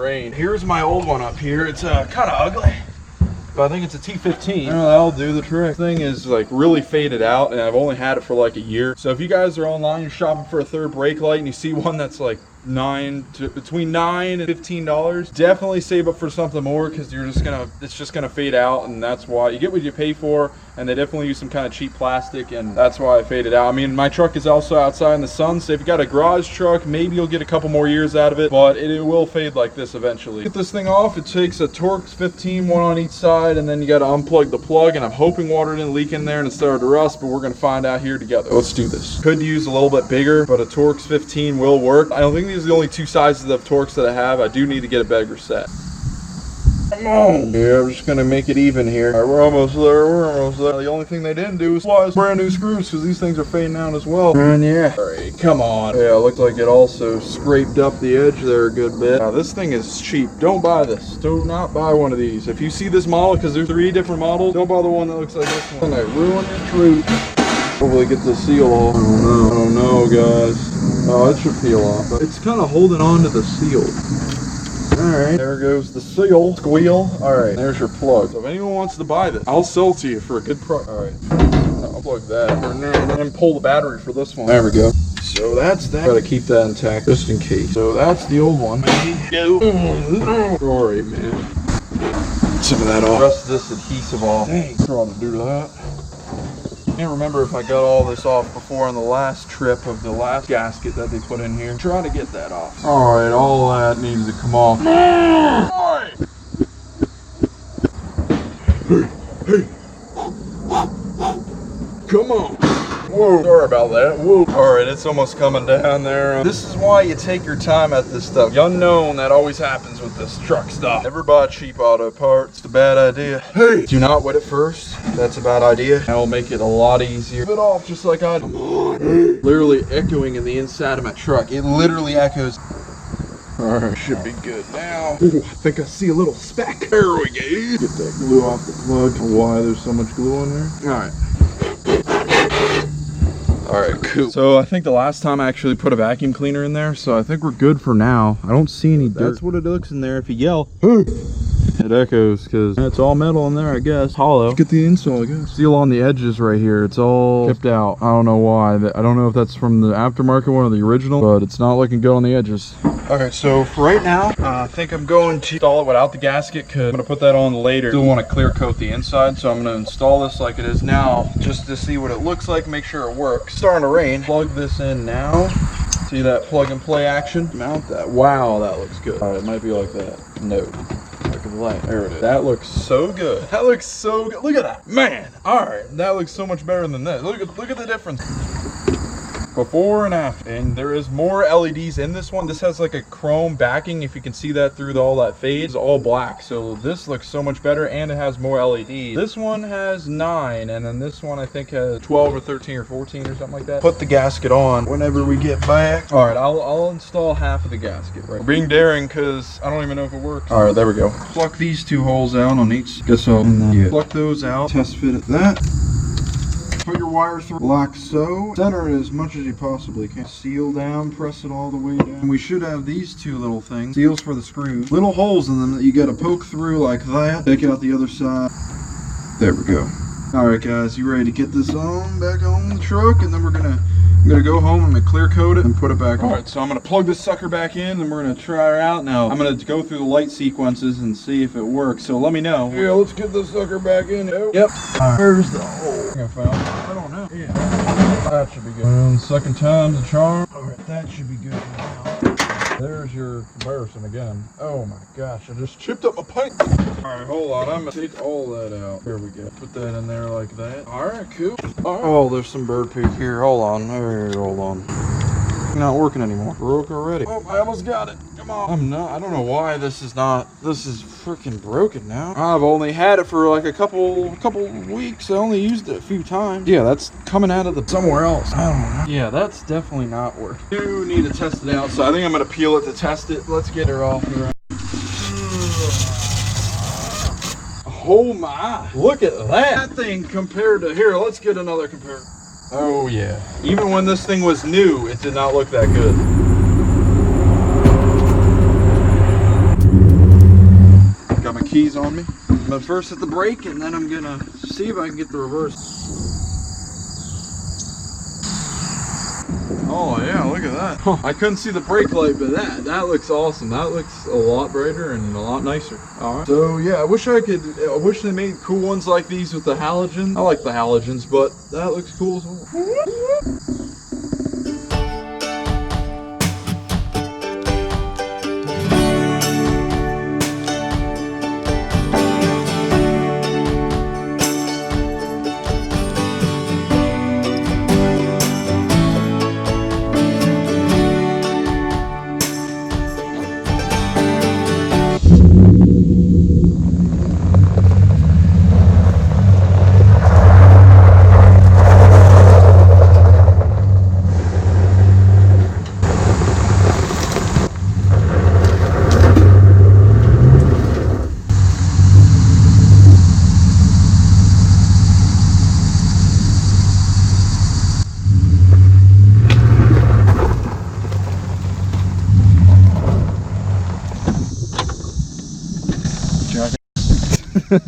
Rain. Here's my old one up here. It's kind of ugly, but I think it's a T15. That'll do the trick. This thing is like really faded out, and I've only had it for like a year. So if you guys are online, you're shopping for a third brake light, and you see one that's like between $9 and $15, definitely save up for something more, because it's just gonna fade out, and that's why you get what you pay for. And they definitely use some kind of cheap plastic, and that's why I faded out. I mean, my truck is also outside in the sun, so if you got a garage truck, maybe you'll get a couple more years out of it, but it will fade like this eventually. Get this thing off. It takes a Torx 15, one on each side, and then you got to unplug the plug, and I'm hoping water didn't leak in there and it started to rust, but we're gonna find out here together. Let's do this. Could use a little bit bigger, but a Torx 15 will work. I don't think these are the only two sizes of Torx that I have. I do need to get a bigger set. Come on. Yeah, I'm just gonna make it even here. All right, we're almost there. The only thing they didn't do was brand new screws, because these things are fading out as well. And yeah. All right, come on. Yeah, it looked like it also scraped up the edge there a good bit. Now, this thing is cheap. Don't buy this. Do not buy one of these. If you see this model, because there's 3 different models, don't buy the one that looks like this one. I ruined your truth. Hopefully get the seal off. I don't know, guys. Oh, it should peel off. But it's kind of holding on to the seal. Alright, there goes the seal. Squeal. Alright, there's your plug. So if anyone wants to buy this, I'll sell it to you for a good price. Alright, I'll plug that. And pull the battery for this one. There we go. So that's that. Gotta keep that intact just in case. So that's the old one. Sorry, man. Some of that off. The rest of this adhesive off. Dang, trying to do that. I can't remember if I got all this off before on the last trip of the last gasket that they put in here. Try to get that off. Alright, all that needs to come off. Hey. Come on. Whoa, sorry about that. Whoa. Alright, it's almost coming down there. This is why you take your time at this stuff. The unknown that always happens with this truck stuff. Never buy cheap auto parts. It's a bad idea. Hey, do not wet it first. That's a bad idea. That'll make it a lot easier. Put it off just like I did. Come on. Literally echoing in the inside of my truck. It literally echoes. Alright, should be good now. Ooh, I think I see a little speck. There we go. Get that glue off the plug. Why there's so much glue on there. Alright. Alright, cool. So I think the last time I actually put a vacuum cleaner in there, so I think we're good for now. I don't see any dirt. That's what it looks in there. If you yell, it echoes, because it's all metal in there, I guess. Hollow. Let's get the install, I guess. Seal on the edges right here. It's all chipped out. I don't know why. I don't know if that's from the aftermarket one or the original, but it's not looking good on the edges. Okay, so for right now, I think I'm going to install it without the gasket, because I'm going to put that on later. Still want to clear coat the inside, so I'm going to install this like it is now, just to see what it looks like, make sure it works. It's starting to rain. Plug this in now. See that plug and play action? Mount that. Wow, that looks good. All right, it might be like that. No. Look at the light. There it is. That looks so good. That looks so good. Look at that. Man. All right, that looks so much better than this. Look at the difference. Before and after, and there is more LEDs in this one. This has like a chrome backing, if you can see that through all that fade. It's all black, so this looks so much better, and it has more LEDs. This one has 9, and then this one I think has 12 or 13 or 14 or something like that. Put the gasket on whenever we get back. All right, I'll install half of the gasket. Right, being daring, because I don't even know if it works. All right, there we go. Pluck these 2 holes out on each. Guess so. Pluck those out. Test fit at that. Put your wire through like so. Center it as much as you possibly can. Seal down, press it all the way down. We should have these 2 little things. Seals for the screws. Little holes in them that you gotta poke through like that. Take out the other side. There we go. Alright guys, you ready to get this on back on the truck? And then I'm gonna go home, I'm gonna clear coat it and put it back on. Alright, so I'm gonna plug this sucker back in and we're gonna try her out now. I'm gonna go through the light sequences and see if it works. So let me know. Yeah, let's get this sucker back in. Yep. Where's the hole? I don't know. Yeah. That should be good. And second time's a charm. Alright, that should be good now. There's your comparison again. Oh my gosh, I just chipped up my pipe. Alright, hold on. I'm gonna take all that out. Here we go. Put that in there like that. Alright, cool. All right. Oh, there's some bird poop here. Hold on. Hold on. Not working anymore. Broke already. Oh, I almost got it. Come on. I don't know why this is freaking broken now. I've only had it for like a couple weeks. I only used it a few times. Yeah, that's coming out of somewhere else. I don't know. Yeah, that's definitely not working. I do need to test it out, so I think I'm gonna peel it to test it. Let's get her off here. Oh my, look at that thing compared to here. Let's get another comparison. Oh yeah. Even when this thing was new, it did not look that good. keys on me. But first hit the brake, and then I'm gonna see if I can get the reverse. Oh yeah, look at that. Huh. I couldn't see the brake light, but that looks awesome. That looks a lot brighter and a lot nicer. All right. So yeah, I wish they made cool ones like these with the halogen. I like the halogens, but that looks cool as well.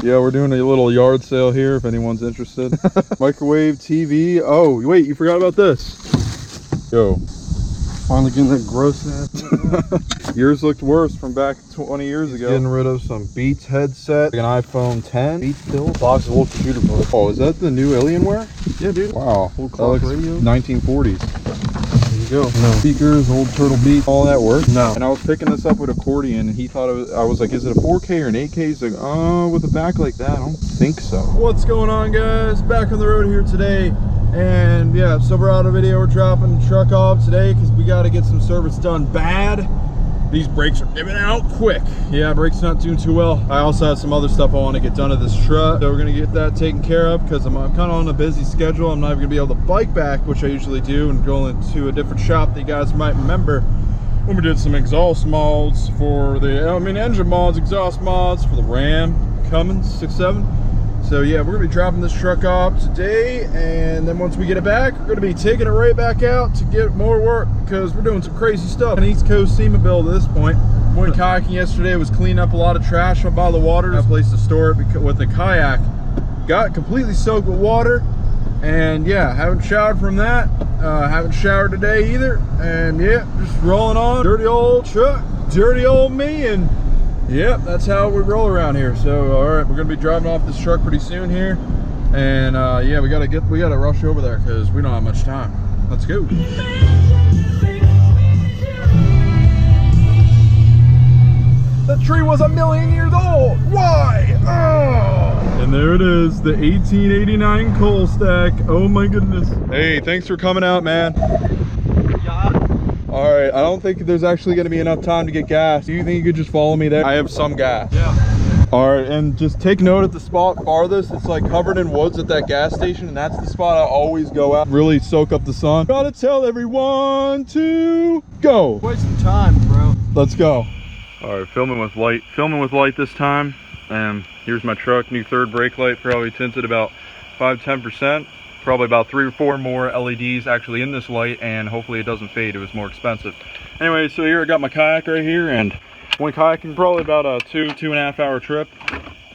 Yeah, we're doing a little yard sale here if anyone's interested. Microwave, TV. Oh, wait, you forgot about this. Yo. Finally getting that gross ass. Yours looked worse from back 20 years ago. Getting rid of some Beats headset, like an iPhone 10, Beats pill, box of old computer parts. Oh, is that the new Alienware? Yeah, dude. Wow. Old clock radio. 1940s. Go. No. Speakers, old Turtle Beat, all that work. No. And I was picking this up with accordion, and he thought I was like, is it a 4K or an 8K? He's like, oh, with a back like that, I don't think so. What's going on, guys? Back on the road here today. And yeah, Silverado video, we're dropping the truck off today because we got to get some service done bad. These brakes are giving out quick. Yeah, brakes not doing too well. I also have some other stuff I want to get done to this truck. So we're going to get that taken care of because I'm kind of on a busy schedule. I'm not even going to be able to bike back, which I usually do, and go into a different shop that you guys might remember when we did some exhaust mods for the, engine mods, exhaust mods for the Ram Cummins 6.7. So yeah, we're gonna be dropping this truck off today, and then once we get it back, we're gonna be taking it right back out to get more work because we're doing some crazy stuff. An East Coast SEMA build at this point. Went kayaking yesterday, was cleaning up a lot of trash up by the water. No place to store it because with the kayak. Got completely soaked with water, and yeah, haven't showered from that. Haven't showered today either, and yeah, just rolling on. Dirty old truck, dirty old me, and yep, that's how we roll around here. So all right, we're gonna be driving off this truck pretty soon here, and yeah, we gotta rush over there because we don't have much time. Let's go. The tree was 1,000,000 years old. Why? Oh. And there it is, the 1889 coal stack. Oh my goodness. Hey, thanks for coming out, man. All right, I don't think there's actually going to be enough time to get gas. Do you think you could just follow me there? I have some gas. Yeah. All right, and just take note at the spot farthest. It's like covered in woods at that gas station, and that's the spot I always go out. Really soak up the sun. Gotta tell everyone to go. Waste some time, bro. Let's go. All right, filming with light this time. And here's my truck, new third brake light, probably tinted about 5–10%. Probably about 3 or 4 more LEDs actually in this light, and hopefully it doesn't fade. It was more expensive. Anyway, so here I got my kayak right here, and went kayaking probably about a 2–2.5 hour trip.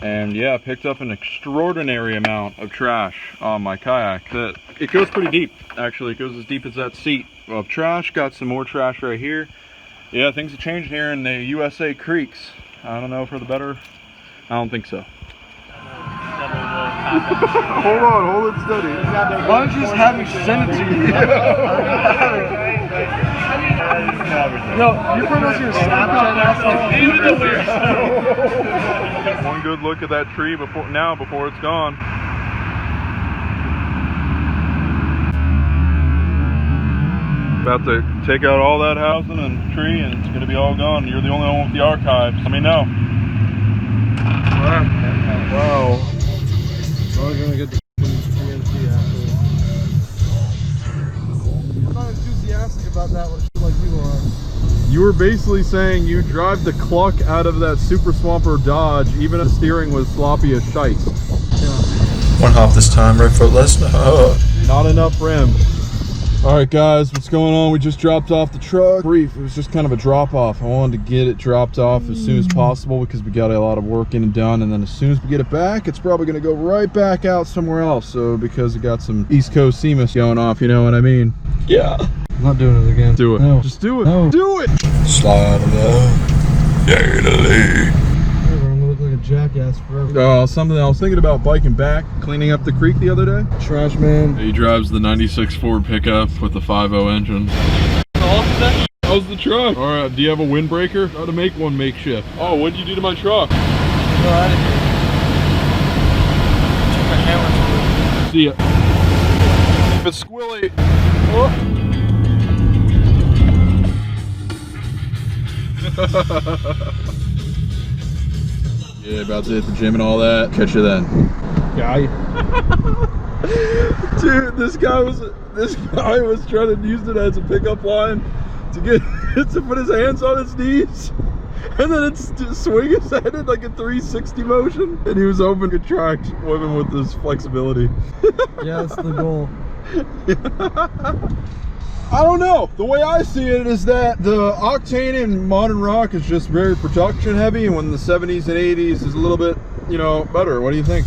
And yeah, picked up an extraordinary amount of trash on my kayak. It goes pretty deep, actually. It goes as deep as that seat of trash. Got some more trash right here. Yeah, things have changed here in the USA creeks. I don't know for the better. I don't think so. Hold on, hold it steady. Why don't you just have me send it to you? Yo, you put us your Snapchat. One good look at that tree before it's gone. About to take out all that housing and tree, and it's gonna be all gone. You're the only one with the archives. Let me know. Wow. I'm gonna get the PNC after. I'm not enthusiastic about that like you are. You were basically saying you drive the cluck out of that Super Swamper Dodge, even if the steering was sloppy as shite. Yeah. One hop this time, right foot less. Oh. Not enough rim. All right, guys, what's going on? We just dropped off the truck. Brief, it was just kind of a drop off. I wanted to get it dropped off as soon as possible because we got a lot of work in and done. And then as soon as we get it back, it's probably going to go right back out somewhere else. So because it got some East Coast SEMA going off, you know what I mean? Yeah. I'm not doing it again. Do it. No. Just do it. No. Do it. Slide it up. I'm gonna look like a jackass forever. Something I was thinking about biking back, cleaning up the creek the other day. Trash man. He drives the 96 Ford pickup with the 5.0 engine. That was the truck. All right, do you have a windbreaker? How to make one makeshift. Oh, what'd you do to my truck? Go out of here. Took my hammer to it. See ya. Keep it squilly. Oh. Yeah, about to hit the gym and all that. Catch you then. Guy. Dude, this guy was trying to use it as a pickup line to get to put his hands on his knees. And then it's to swing his head in like a 360 motion. And he was hoping to attract women with this flexibility. Yeah, that's the goal. I don't know. The way I see it is that the octane in modern rock is just very production heavy, and when the 70s and 80s is a little bit, you know, better. What do you think?